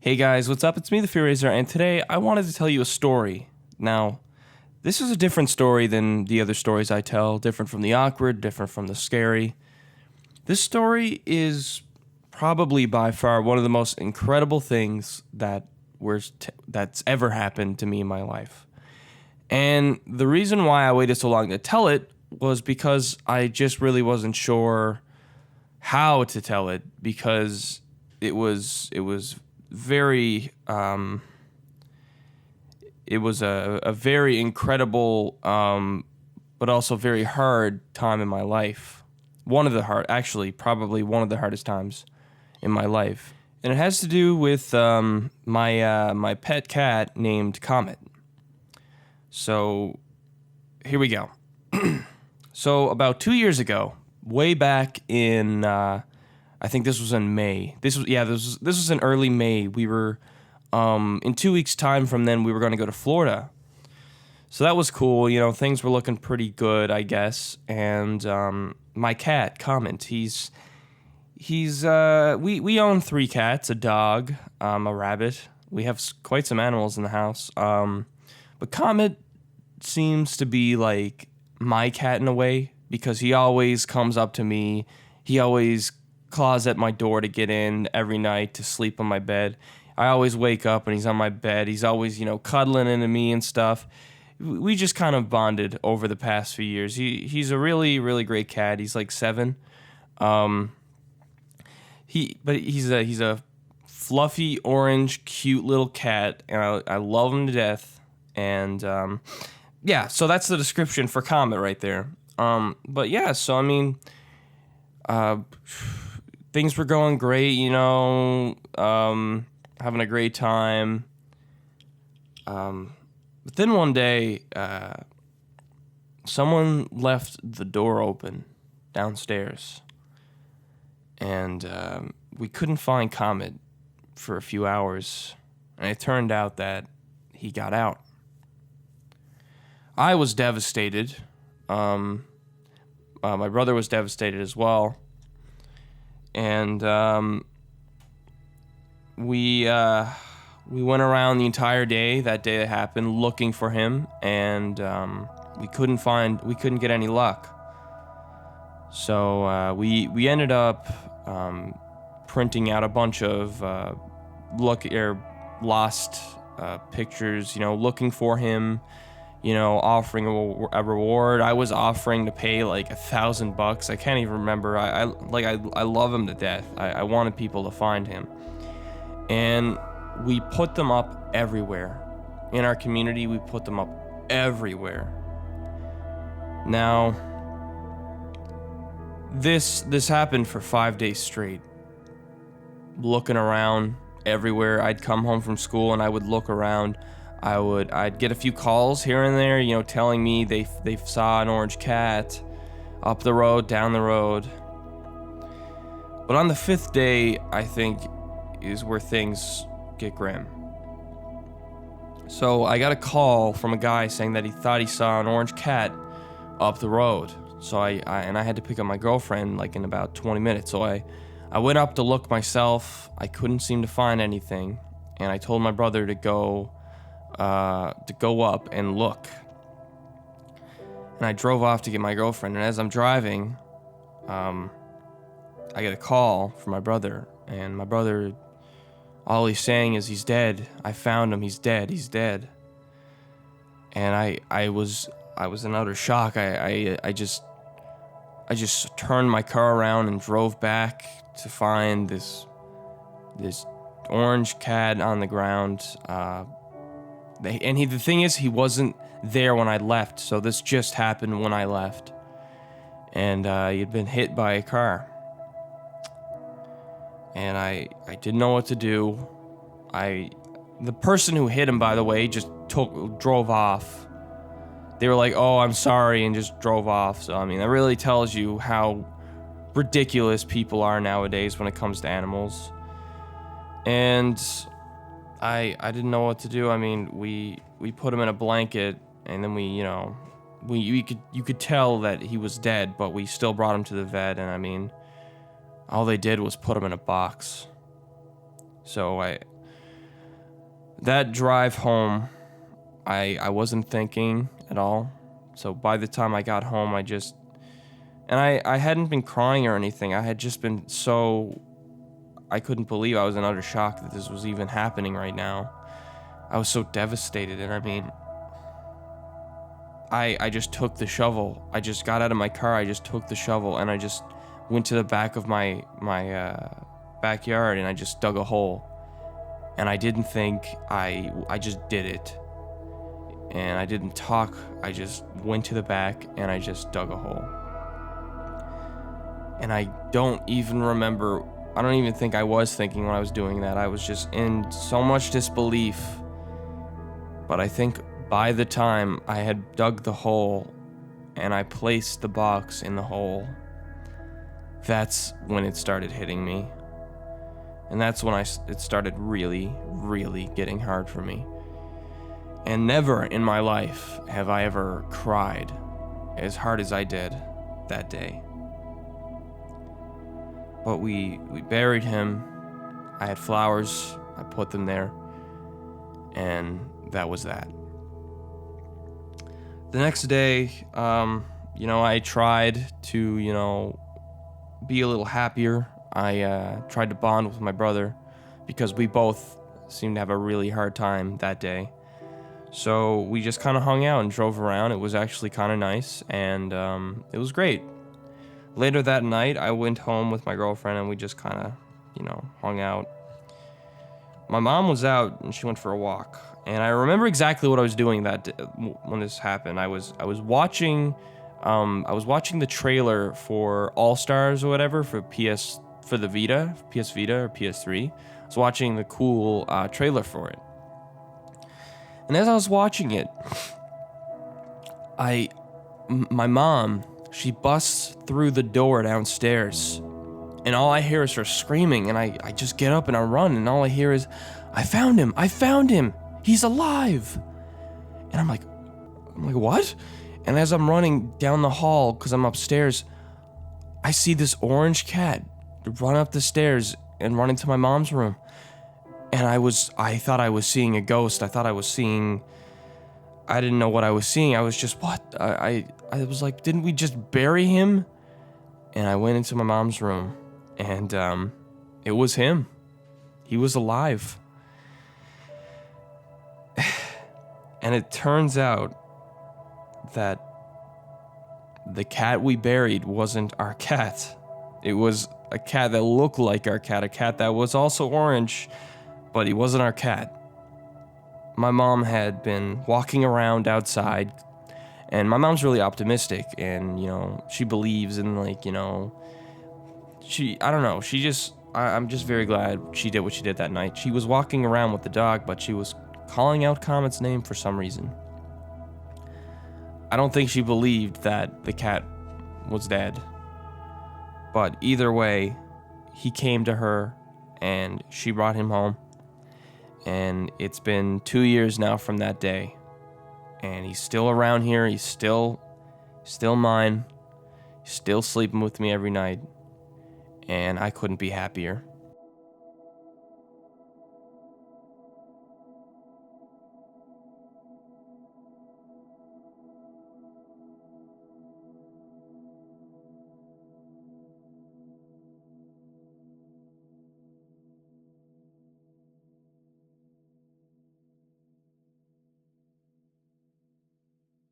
Hey guys, what's up? It's me, the Fear Razor, and today I wanted to tell you a story. Now, this is a different story than the other stories I tell, different from the awkward, different from the scary. This story is probably by far one of the most incredible things that's ever happened to me in my life. And the reason why I waited so long to tell it was because I just really wasn't sure how to tell it, because it was very it was a very incredible but also very hard time in my life. Probably one of the hardest times in my life. And it has to do with my pet cat named Comet. So here we go. So about 2 years ago, way back in I think this was in May. This was in early May. We were in 2 weeks' time from then we were going to go to Florida. So that was cool. You know, things were looking pretty good, I guess. And my cat, Comet, we own 3 cats, a dog, a rabbit. We have quite some animals in the house. But Comet seems to be like my cat in a way, because he always comes up to me. He always claws at my door to get in every night to sleep on my bed. I always wake up and he's on my bed. He's always, cuddling into me and stuff. We just kind of bonded over the past few years. He's a really, really great cat. He's like 7. He's a fluffy, orange, cute little cat, and I love him to death. And so that's the description for Comet right there. Things were going great, having a great time. But then one day, someone left the door open downstairs, and we couldn't find Comet for a few hours, and it turned out that he got out. I was devastated. My brother was devastated as well. And we went around the entire day, that day it happened, looking for him, and we couldn't get any luck. So we ended up printing out a bunch of lost pictures, looking for him, offering a reward. I was offering to pay like $1,000. I can't even remember. I love him to death. I wanted people to find him. And we put them up everywhere. In our community, we put them up everywhere. Now, this happened for 5 days straight. Looking around everywhere. I'd come home from school and I would look around. I'd get a few calls here and there, telling me they saw an orange cat up the road, down the road. But on the 5th day, I think, is where things get grim. So I got a call from a guy saying that he thought he saw an orange cat up the road. So I had to pick up my girlfriend like in about 20 minutes. So I went up to look myself. I couldn't seem to find anything, and I told my brother to go up and look. And I drove off to get my girlfriend, and as I'm driving, I get a call from my brother, and my brother, all he's saying is, he's dead. I found him. He's dead. And I was in utter shock. I just turned my car around and drove back to find this orange cat on the ground. The thing is, he wasn't there when I left, so this just happened when I left. And he had been hit by a car. And I didn't know what to do. The person who hit him, by the way, just drove off. They were like, "Oh, I'm sorry," and just drove off. So, that really tells you how ridiculous people are nowadays when it comes to animals. And I didn't know what to do. We put him in a blanket, and then you could tell that he was dead, but we still brought him to the vet, and all they did was put him in a box. So That drive home, I wasn't thinking at all. So by the time I got home, I hadn't been crying or anything. I had just been I couldn't believe, I was in utter shock that this was even happening right now. I was so devastated, and I mean, I just took the shovel. I just got out of my car, I just took the shovel, and I just went to the back of my backyard, and I just dug a hole. And I didn't think, I just did it. And I didn't talk, I just went to the back, and I just dug a hole. And I don't even think I was thinking when I was doing that. I was just in so much disbelief. But I think by the time I had dug the hole and I placed the box in the hole, that's when it started hitting me. And that's when it started really, really getting hard for me. And never in my life have I ever cried as hard as I did that day. But we buried him. I had flowers, I put them there, and that was that. The next day, I tried to, be a little happier. I tried to bond with my brother because we both seemed to have a really hard time that day. So we just kind of hung out and drove around. It was actually kind of nice, and it was great. Later that night, I went home with my girlfriend, and we just kind of, hung out. My mom was out, and she went for a walk. And I remember exactly what I was doing that day, when this happened. I was watching the trailer for All Stars or whatever for PS Vita or PS3. I was watching the cool trailer for it. And as I was watching it, my mom, she busts through the door downstairs, and all I hear is her screaming, and I just get up and I run, and all I hear is, I found him, he's alive. And I'm like, what? And as I'm running down the hall, because I'm upstairs, I see this orange cat run up the stairs and run into my mom's room. And I thought I was seeing a ghost. I didn't know what I was seeing. I was just, what? I was like, didn't we just bury him? And I went into my mom's room, and it was him. He was alive. And it turns out that the cat we buried wasn't our cat. It was a cat that looked like our cat, a cat that was also orange, but he wasn't our cat. My mom had been walking around outside, and my mom's really optimistic, and, she believes in, I'm just very glad she did what she did that night. She was walking around with the dog, but she was calling out Comet's name for some reason. I don't think she believed that the cat was dead. But either way, he came to her, and she brought him home. And it's been 2 years now from that day. And he's still around here. He's still mine. He's still sleeping with me every night. And I couldn't be happier.